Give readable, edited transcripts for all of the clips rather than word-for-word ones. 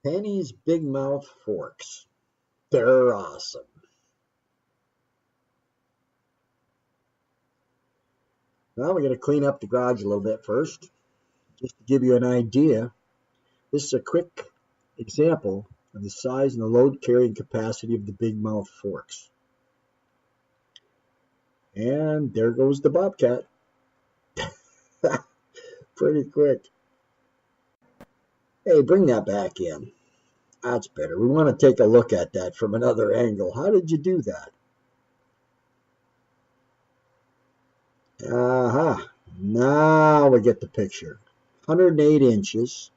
Pannys Big Mouth Forks. They're awesome. Well, we're going to clean up the garage a little bit first, just to give you an idea. This is a quick example of the size and the load carrying capacity of the Big Mouth Forks. And there goes the Bobcat. Pretty quick. Hey, bring that back in. That's better. We want to take a look at that from another angle. How did you do that? Aha. Now we get the picture. 108 inches.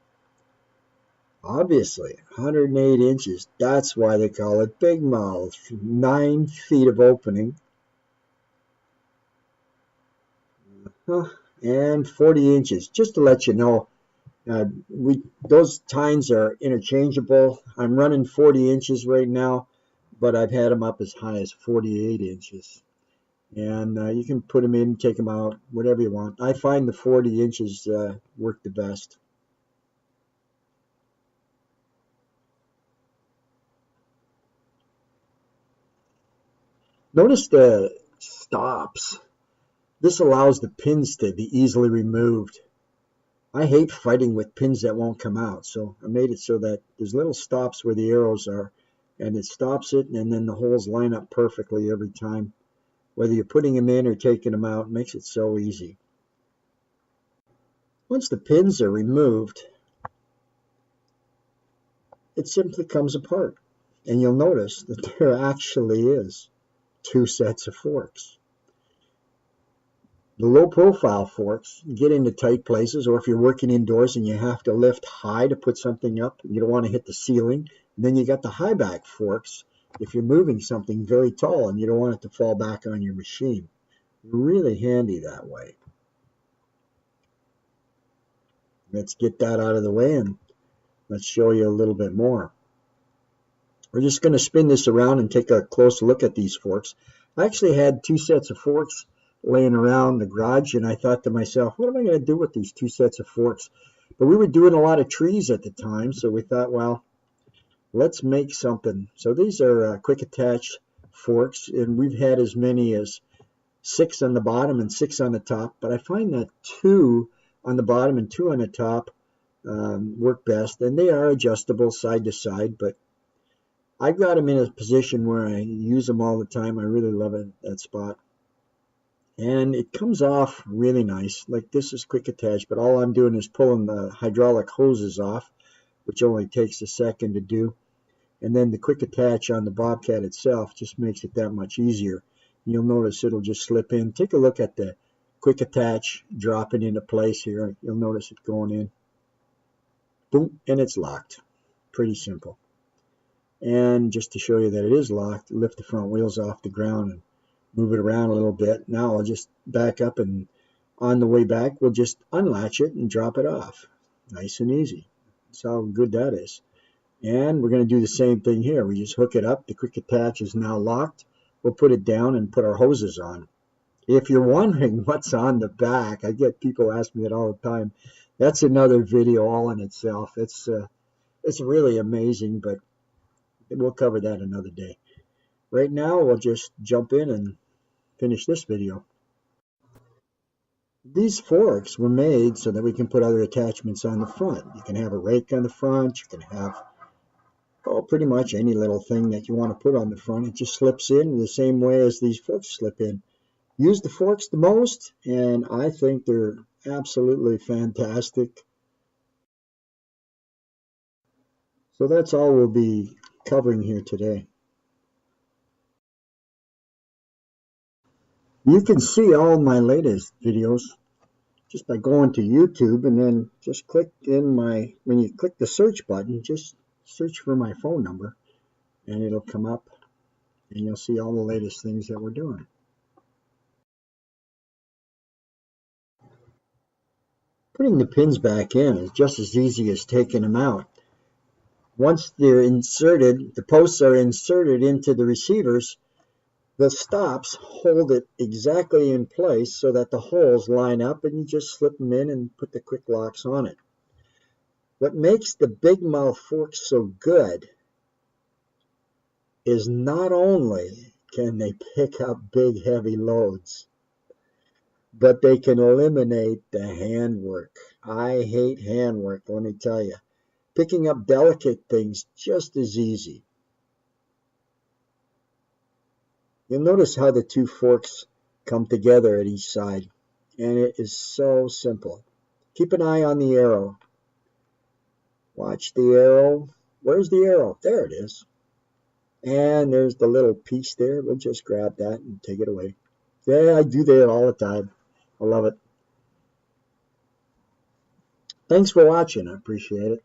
Obviously, 108 inches. That's why they call it Big Mouth. 9 feet of opening. And 40 inches. Just to let you know, those tines are interchangeable. I'm running 40 inches right now, but I've had them up as high as 48 inches. And you can put them in, take them out, whatever you want. I find the 40 inches work the best. Notice the stops. This allows the pins to be easily removed. I hate fighting with pins that won't come out, so I made it so that there's little stops where the arrows are, and it stops it, and then the holes line up perfectly every time. Whether you're putting them in or taking them out, it makes it so easy. Once the pins are removed, it simply comes apart, and you'll notice that there actually is 2 sets of forks. The low-profile forks get into tight places, or if you're working indoors and you have to lift high to put something up, you don't want to hit the ceiling. And then you got the high-back forks if you're moving something very tall and you don't want it to fall back on your machine. Really handy that way. Let's get that out of the way and let's show you a little bit more. We're just going to spin this around and take a close look at these forks. I actually had 2 sets of forks laying around the garage, and I thought to myself, what am I going to do with these 2 sets of forks? But we were doing a lot of trees at the time, so we thought, well, let's make something. So these are quick attach forks, and we've had as many as 6 on the bottom and 6 on the top, but I find that 2 on the bottom and 2 on the top work best, and they are adjustable side to side, but I've got them in a position where I use them all the time. I really love it, that spot. And it comes off really nice. Like this is quick attach, but all I'm doing is pulling the hydraulic hoses off, which only takes a second to do. And then the quick attach on the Bobcat itself just makes it that much easier. You'll notice it'll just slip in. Take a look at the quick attach dropping into place here. You'll notice it going in. Boom, and it's locked. Pretty simple. And just to show you that it is locked, lift the front wheels off the ground and move it around a little bit. Now I'll just back up, and on the way back we'll just unlatch it and drop it off. Nice and easy. That's how good that is. And we're going to do the same thing here. We just hook it up. The quick attach is now locked. We'll put it down and put our hoses on. If you're wondering what's on the back, I get people ask me it all the time. That's another video all in itself. It's really amazing, but we'll cover that another day. Right now we'll just jump in and finish this video. These forks were made so that we can put other attachments on the front. You can have a rake on the front. You can have pretty much any little thing that you want to put on the front. It just slips in the same way as these forks slip in. Use the forks the most, and I think they're absolutely fantastic. So that's all we'll be covering here today. You can see all my latest videos just by going to YouTube, and then just click in when you click the search button, just search for my phone number and it'll come up and you'll see all the latest things that we're doing. Putting the pins back in is just as easy as taking them out. Once they're inserted, the posts are inserted into the receivers, the stops hold it exactly in place so that the holes line up, and you just slip them in and put the quick locks on it. What makes the big mouth forks so good is not only can they pick up big heavy loads, but they can eliminate the handwork. I hate handwork, let me tell you. Picking up delicate things just as easy. You'll notice how the two forks come together at each side, and it is so simple. Keep an eye on the arrow. Watch the arrow. Where's the arrow? There it is. And there's the little piece there. We'll just grab that and take it away. Yeah, I do that all the time. I love it. Thanks for watching. I appreciate it.